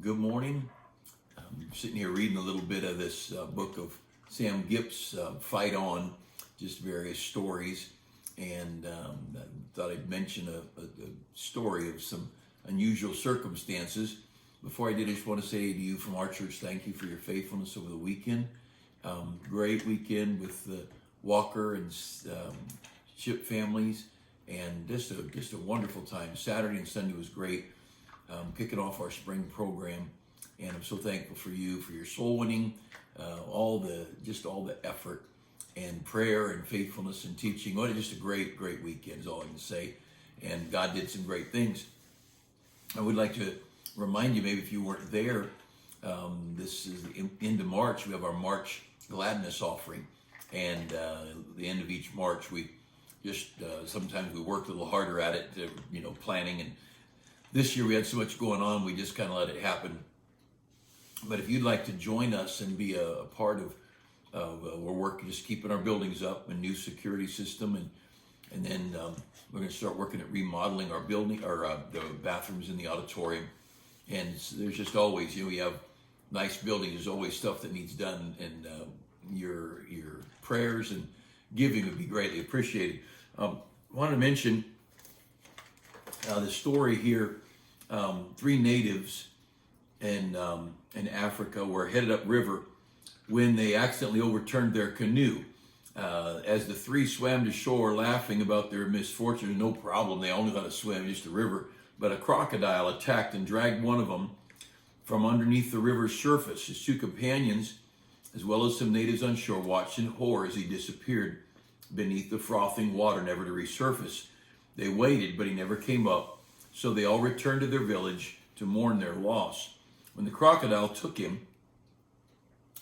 Good morning. I'm sitting here reading a little bit of this book of Sam Gipp's Fight On, just various stories. And I thought I'd mention a story of some unusual circumstances. Before I did, I just want to say to you from our church, thank you for your faithfulness over the weekend. Great weekend with the Walker and Ship families, and just a wonderful time. Saturday and Sunday was great. Kicking off our spring program, and I'm so thankful for you, for your soul winning, all the effort and prayer and faithfulness and teaching. What just a great weekend is all I can say. And God did some great things. I would like to remind you, maybe if you weren't there, this is the end of March. We have our March Gladness offering, and the end of each March, we just sometimes we work a little harder at it, planning. And this year we had so much going on, we just kind of let it happen. But if you'd like to join us and be a part of we're working, just keeping our buildings up, a new security system, and then we're going to start working at remodeling our building, the bathrooms in the auditorium. And there's just always, we have nice buildings. There's always stuff that needs done, and your prayers and giving would be greatly appreciated. I wanted to mention the story here. 3 natives in Africa were headed upriver when they accidentally overturned their canoe. As the 3 swam to shore, laughing about their misfortune, no problem, they only got to swim, just the river. But a crocodile attacked and dragged one of them from underneath the river's surface. His 2 companions, as well as some natives on shore, watched in horror as he disappeared beneath the frothing water, never to resurface. They waited, but he never came up. So they all returned to their village to mourn their loss. When the crocodile took him,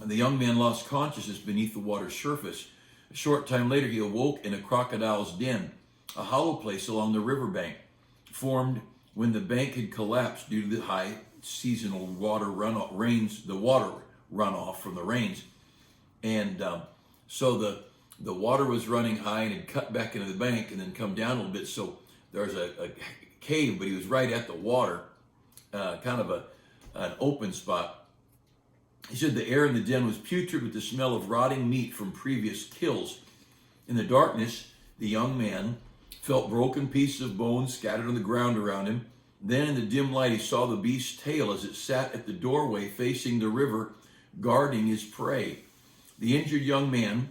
the young man lost consciousness beneath the water's surface. A short time later, he awoke in a crocodile's den, a hollow place along the riverbank, formed when the bank had collapsed due to the high seasonal water runoff, the water runoff from the rains. And so the water was running high and had cut back into the bank and then come down a little bit. So there's a cave, but he was right at the water, kind of an open spot. He said the air in the den was putrid with the smell of rotting meat from previous kills. In the darkness, the young man felt broken pieces of bone scattered on the ground around him. Then in the dim light, he saw the beast's tail as it sat at the doorway facing the river, guarding his prey. The injured young man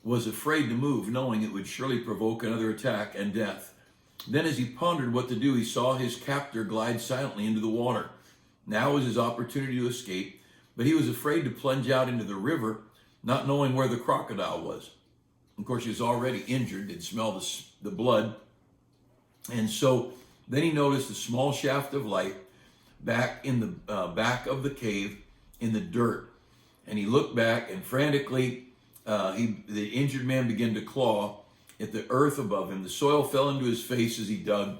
was afraid to move, knowing it would surely provoke another attack and death. Then as he pondered what to do, he saw his captor glide silently into the water. Now was his opportunity to escape, but he was afraid to plunge out into the river, not knowing where the crocodile was. Of course, he was already injured, had smelled the blood. And so then he noticed a small shaft of light back in the back of the cave in the dirt. And he looked back, and frantically, the injured man began to claw at the earth above him. The soil fell into his face as he dug,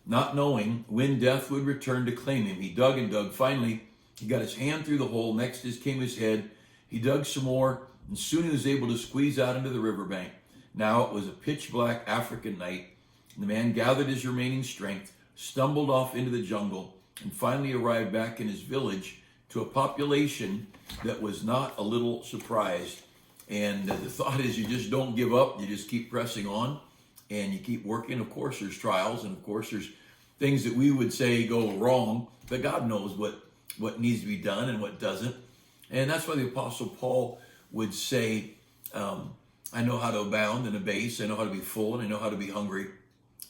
not knowing when death would return to claim him. He dug and dug. Finally, he got his hand through the hole. Next came his head. He dug some more, and soon he was able to squeeze out into the riverbank. Now it was a pitch-black African night. The man gathered his remaining strength, stumbled off into the jungle, and finally arrived back in his village to a population that was not a little surprised. And the thought is, you just don't give up. You just keep pressing on, and you keep working. Of course, there's trials, and of course, there's things that we would say go wrong, but God knows what needs to be done and what doesn't. And that's why the Apostle Paul would say, I know how to abound and abase. I know how to be full, and I know how to be hungry.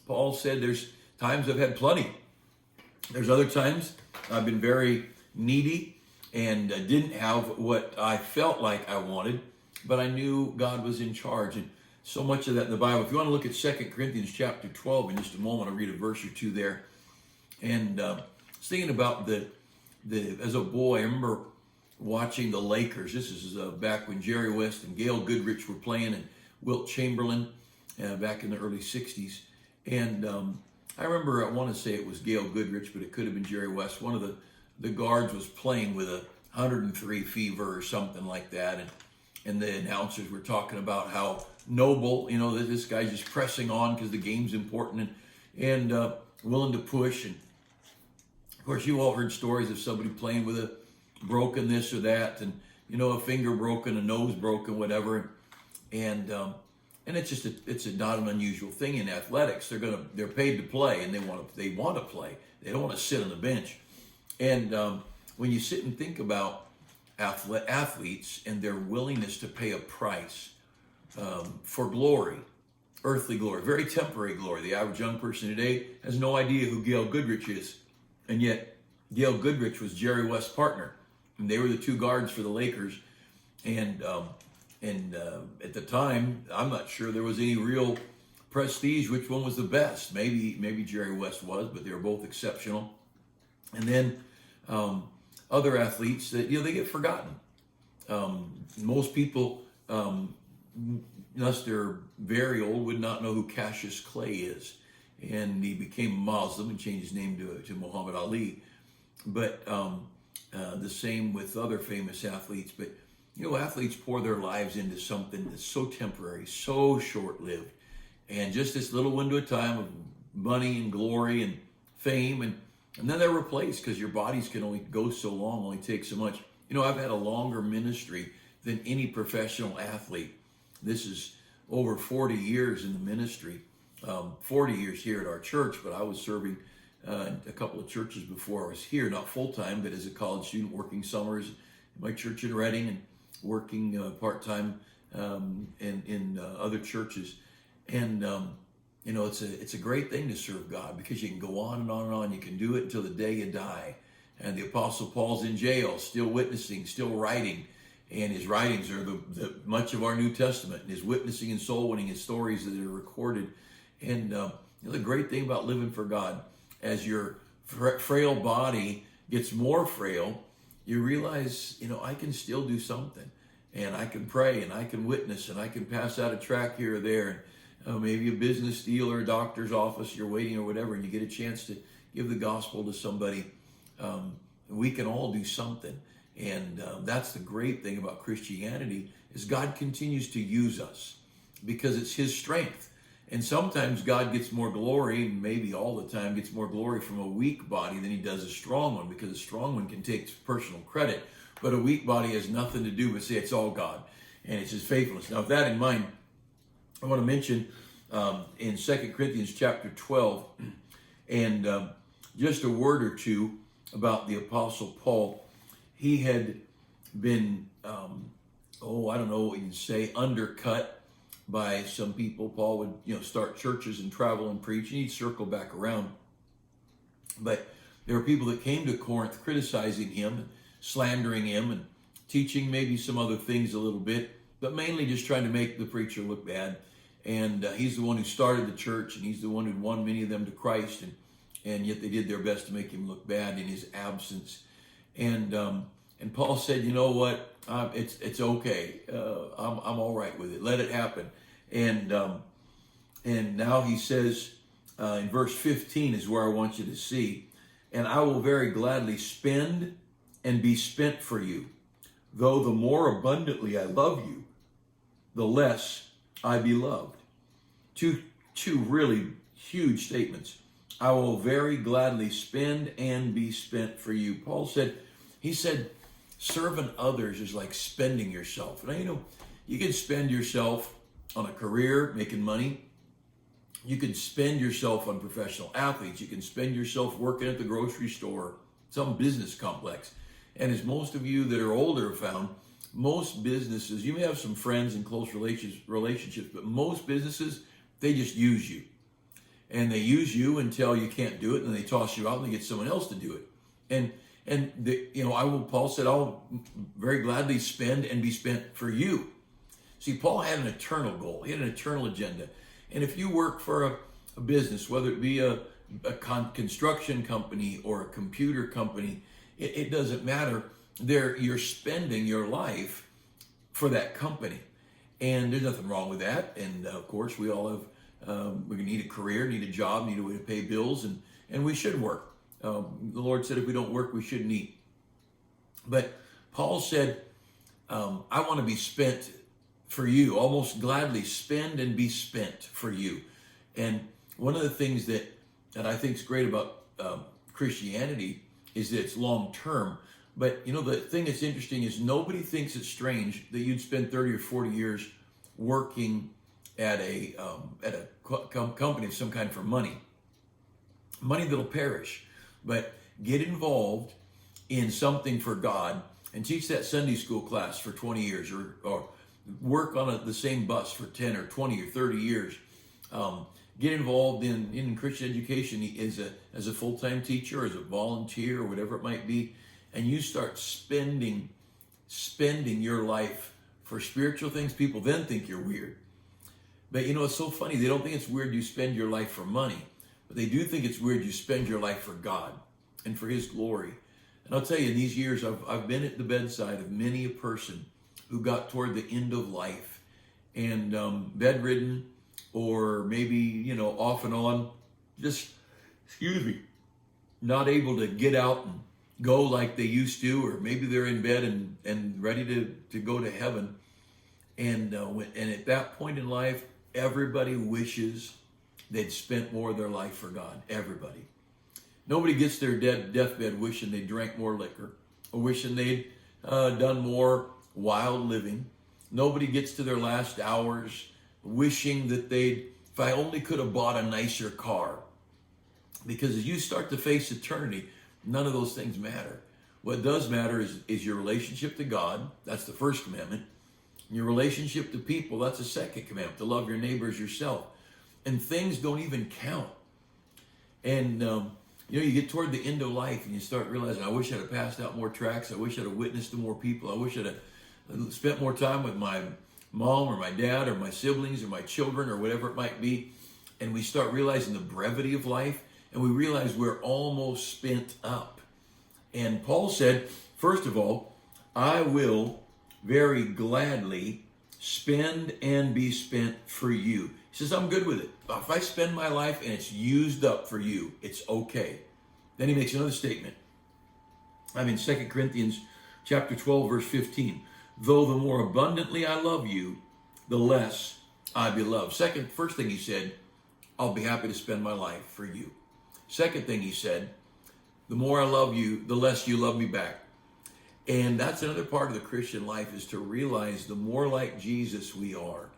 Paul said there's times I've had plenty. There's other times I've been very needy and didn't have what I felt like I wanted, but I knew God was in charge. And so much of that in the Bible. If you want to look at 2 Corinthians chapter 12 in just a moment, I'll read a verse or 2 there. And I was thinking about as a boy, I remember watching the Lakers. This is back when Jerry West and Gail Goodrich were playing, and Wilt Chamberlain back in the early 60s. And I remember, I want to say it was Gail Goodrich, but it could have been Jerry West. One of the guards was playing with a 103 fever or something like that. And the announcers were talking about how noble, that this guy's just pressing on because the game's important and willing to push. And Of course, you all heard stories of somebody playing with a broken this or that, and a finger broken, a nose broken, whatever, and it's just it's not an unusual thing in athletics. They're paid to play, and they want to play. They don't want to sit on the bench. And when you sit and think about athletes and their willingness to pay a price for glory, earthly glory, very temporary glory. The average young person today has no idea who Gail Goodrich is. And yet, Gail Goodrich was Jerry West's partner. And they were the two guards for the Lakers. And at the time, I'm not sure there was any real prestige which one was the best. Maybe Jerry West was, but they were both exceptional. And then other athletes that, they get forgotten. Most people, unless they're very old, would not know who Cassius Clay is. And he became a Muslim and changed his name to Muhammad Ali. But the same with other famous athletes. But, athletes pour their lives into something that's so temporary, so short-lived. And just this little window of time of money and glory and fame. And then they're replaced because your bodies can only go so long, only take so much. I've had a longer ministry than any professional athlete. This is over 40 years in the ministry. 40 years here at our church, but I was serving a couple of churches before I was here, not full-time, but as a college student, working summers in my church in Reading and working part-time in other churches. And, it's a great thing to serve God because you can go on and on and on. You can do it until the day you die. And the Apostle Paul's in jail, still witnessing, still writing. And his writings are the much of our New Testament. And his witnessing and soul winning, his stories that are recorded. And the great thing about living for God, as your frail body gets more frail, you realize, I can still do something. And I can pray, and I can witness, and I can pass out a tract here or there. And maybe a business deal or a doctor's office, you're waiting or whatever, and you get a chance to give the gospel to somebody. We can all do something. And that's the great thing about Christianity, is God continues to use us because it's his strength. And sometimes God gets more glory, and maybe all the time gets more glory from a weak body than he does a strong one, because a strong one can take personal credit, but a weak body has nothing to do but say it's all God, and it's his faithfulness. Now, with that in mind, I want to mention in 2 Corinthians chapter 12, and just a word or two about the Apostle Paul. He had been, I don't know what you can say, undercut by some people. Paul would, start churches and travel and preach, and he'd circle back around. But there were people that came to Corinth criticizing him, and slandering him, and teaching maybe some other things a little bit, but mainly just trying to make the preacher look bad. And he's the one who started the church, and he's the one who won many of them to Christ, and yet they did their best to make him look bad in his absence. And Paul said, you know what, it's okay. I'm all right with it. Let it happen. And now he says in verse 15 is where I want you to see, and I will very gladly spend and be spent for you, though the more abundantly I love you, the less I be loved. Two really huge statements. I will very gladly spend and be spent for you. Paul said, serving others is like spending yourself. Now, you can spend yourself on a career, making money. You can spend yourself on professional athletes. You can spend yourself working at the grocery store, some business complex. And as most of you that are older have found, most businesses, you may have some friends and close relationships, but most businesses, they just use you. And they use you until you can't do it, and they toss you out and they get someone else to do it. Paul said, I'll very gladly spend and be spent for you. See, Paul had an eternal goal. He had an eternal agenda. And if you work for a business, whether it be a construction company or a computer company, it doesn't matter. You're spending your life for that company. And there's nothing wrong with that. And of course, we all have, we need a career, need a job, need a way to pay bills, and we should work. The Lord said if we don't work, we shouldn't eat. But Paul said, I want to be spent for you, almost gladly spend and be spent for you. And one of the things that I think is great about Christianity is that it's long term. But you know, the thing that's interesting is nobody thinks it's strange that you'd spend 30 or 40 years working at a company of some kind for money that'll perish. But get involved in something for God and teach that Sunday school class for 20 years, or work on the same bus for 10 or 20 or 30 years. Get involved in Christian education as a full-time teacher, or as a volunteer, or whatever it might be, and you start spending your life for spiritual things. People then think you're weird. But you know, it's so funny. They don't think it's weird you spend your life for money, but they do think it's weird you spend your life for God and for His glory. And I'll tell you, in these years, I've been at the bedside of many a person who got toward the end of life and bedridden, or maybe, you know, off and on, just, not able to get out and go like they used to, or maybe they're in bed and ready to go to heaven. And at that point in life, everybody wishes they'd spent more of their life for God. Everybody. Nobody gets their deathbed wishing they drank more liquor, or wishing they'd done more wild living. Nobody gets to their last hours wishing that if I only could have bought a nicer car. Because as you start to face eternity, none of those things matter. What does matter is your relationship to God. That's the first commandment. Your relationship to people, that's the second commandment, to love your neighbor as yourself. And things don't even count. And you know, you get toward the end of life and you start realizing, I wish I'd have passed out more tracts. I wish I'd have witnessed to more people. I wish I'd have spent more time with my mom or my dad or my siblings or my children or whatever it might be. And we start realizing the brevity of life, and we realize we're almost spent up. And Paul said, first of all, I will very gladly spend and be spent for you. He says, I'm good with it. If I spend my life and it's used up for you, it's okay. Then he makes another statement. I'm in 2 Corinthians chapter 12, verse 15. Though the more abundantly I love you, the less I be loved. First thing he said, I'll be happy to spend my life for you. Second thing he said, the more I love you, the less you love me back. And that's another part of the Christian life, is to realize the more like Jesus we are,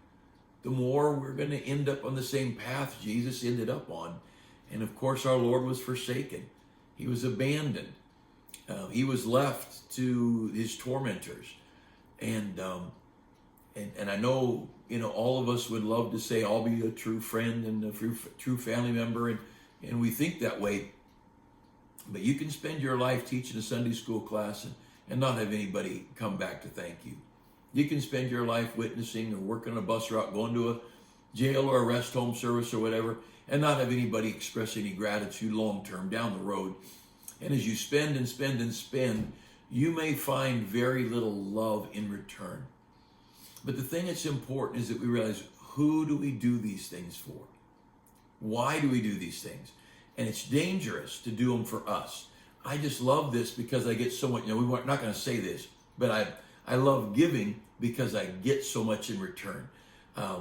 the more we're going to end up on the same path Jesus ended up on. And of course, our Lord was forsaken. He was abandoned. He was left to his tormentors. And I know, you know, all of us would love to say, I'll be a true friend and a true family member. And we think that way. But you can spend your life teaching a Sunday school class and not have anybody come back to thank you. You can spend your life witnessing or working on a bus route, going to a jail or a rest home service or whatever, and not have anybody express any gratitude long-term down the road. And as you spend and spend and spend, you may find very little love in return. But the thing that's important is that we realize, who do we do these things for? Why do we do these things? And it's dangerous to do them for us. I just love this because I get so much, you know, we're not going to say this, but I love giving because I get so much in return.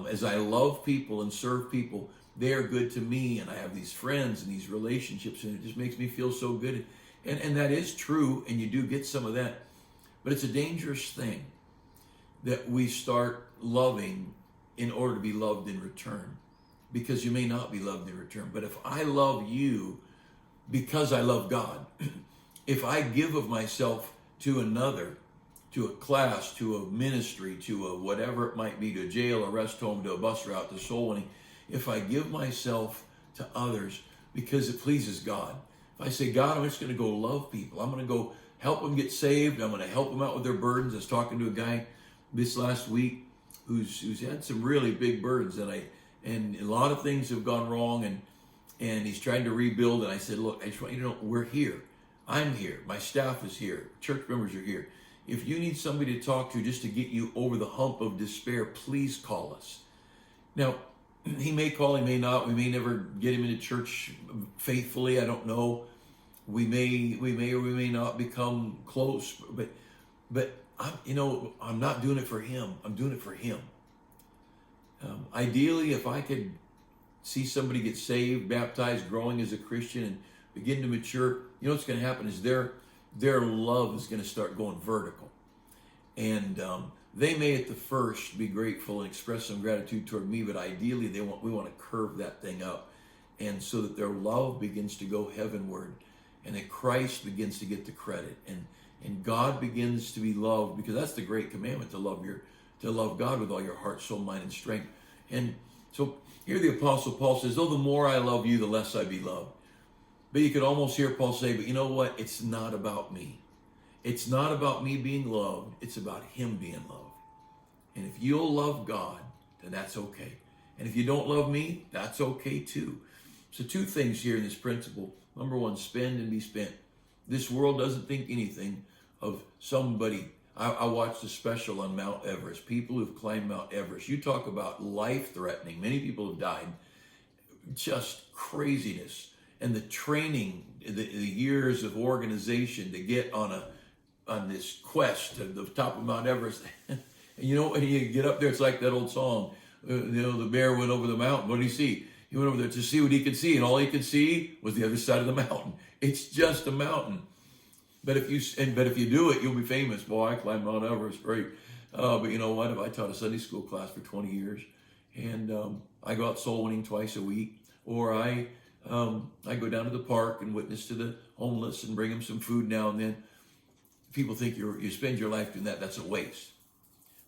As I love people and serve people, they are good to me, and I have these friends and these relationships, and it just makes me feel so good. And that is true, and you do get some of that. But it's a dangerous thing that we start loving in order to be loved in return, because you may not be loved in return. But if I love you because I love God, if I give of myself to another, to a class, to a ministry, to a whatever it might be, to a jail, a rest home, to a bus route, to soul winning, if I give myself to others because it pleases God, if I say, God, I'm just going to go love people, I'm going to go help them get saved, I'm going to help them out with their burdens. I was talking to a guy this last week who's had some really big burdens, and a lot of things have gone wrong, and he's trying to rebuild. And I said, look, I just want you to know, we're here. I'm here. My staff is here. Church members are here. If you need somebody to talk to just to get you over the hump of despair, please call us. Now, he may call, he may not. We may never get him into church faithfully. I don't know. We may or we may not become close. But I'm not doing it for him. I'm doing it for him. Ideally, if I could see somebody get saved, baptized, growing as a Christian, and begin to mature, you know what's going to happen is their love is going to start going vertical. And they may at the first be grateful and express some gratitude toward me, but ideally we want to curve that thing up, and so that their love begins to go heavenward, and that Christ begins to get the credit, and God begins to be loved, because that's the great commandment, to love God with all your heart, soul, mind, and strength. And so here the Apostle Paul says, "Oh, the more I love you, the less I be loved." But you could almost hear Paul say, "But you know what? It's not about me. It's not about me being loved. It's about him being loved. And if you'll love God, then that's okay. And if you don't love me, that's okay too." So two things here in this principle. Number one, spend and be spent. This world doesn't think anything of somebody. I watched a special on Mount Everest. People who've climbed Mount Everest. You talk about life-threatening. Many people have died. Just craziness. And the training, the years of organization to get on this quest to the top of Mount Everest. And you know, when you get up there, it's like that old song, the bear went over the mountain. What did he see? He went over there to see what he could see, and all he could see was the other side of the mountain. It's just a mountain. But if you do it, you'll be famous. Boy, I climbed Mount Everest, great. But you know what? I taught a Sunday school class for 20 years, and I go out soul winning twice a week, or I go down to the park and witness to the homeless and bring them some food now and then. People think you spend your life doing that. That's a waste.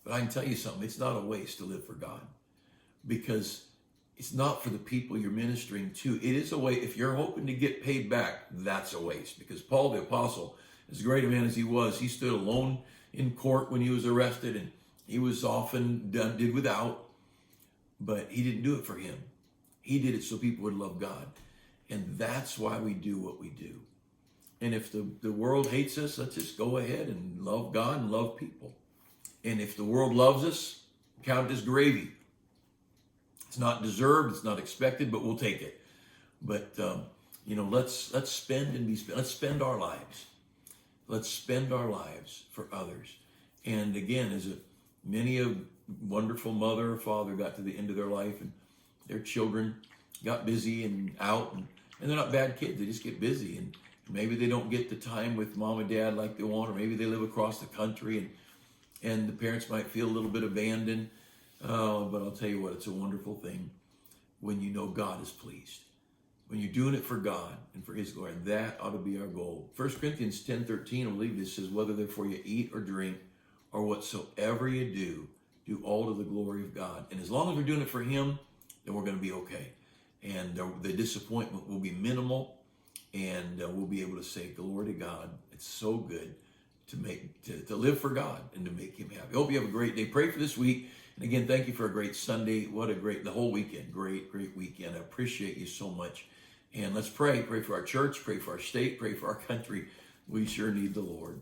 But I can tell you something. It's not a waste to live for God, because it's not for the people you're ministering to. It is a waste. If you're hoping to get paid back, that's a waste. Because Paul the Apostle, as great a man as he was, he stood alone in court when he was arrested, and he was often did without. But he didn't do it for him. He did it so people would love God. And that's why we do what we do. And if the world hates us, let's just go ahead and love God and love people. And if the world loves us, count it as gravy. It's not deserved, it's not expected, but we'll take it. But let's spend and be spent. Let's spend our lives. Let's spend our lives for others. And again, many a wonderful mother or father got to the end of their life, and their children got busy and out, and they're not bad kids. They just get busy, and maybe they don't get the time with mom and dad like they want, or maybe they live across the country, and the parents might feel a little bit abandoned. But I'll tell you what, it's a wonderful thing when you know God is pleased. When you're doing it for God and for his glory. And that ought to be our goal. 1 Corinthians 10:13, I believe this says, "Whether therefore you eat or drink or whatsoever you do all to the glory of God." And as long as we're doing it for him, then we're going to be okay. And the disappointment will be minimal, and we'll be able to say, "Glory to God. It's so good to live for God and to make him happy." I hope you have a great day. Pray for this week. And again, thank you for a great Sunday. The whole weekend. Great weekend. I appreciate you so much. And let's pray. Pray for our church. Pray for our state. Pray for our country. We sure need the Lord.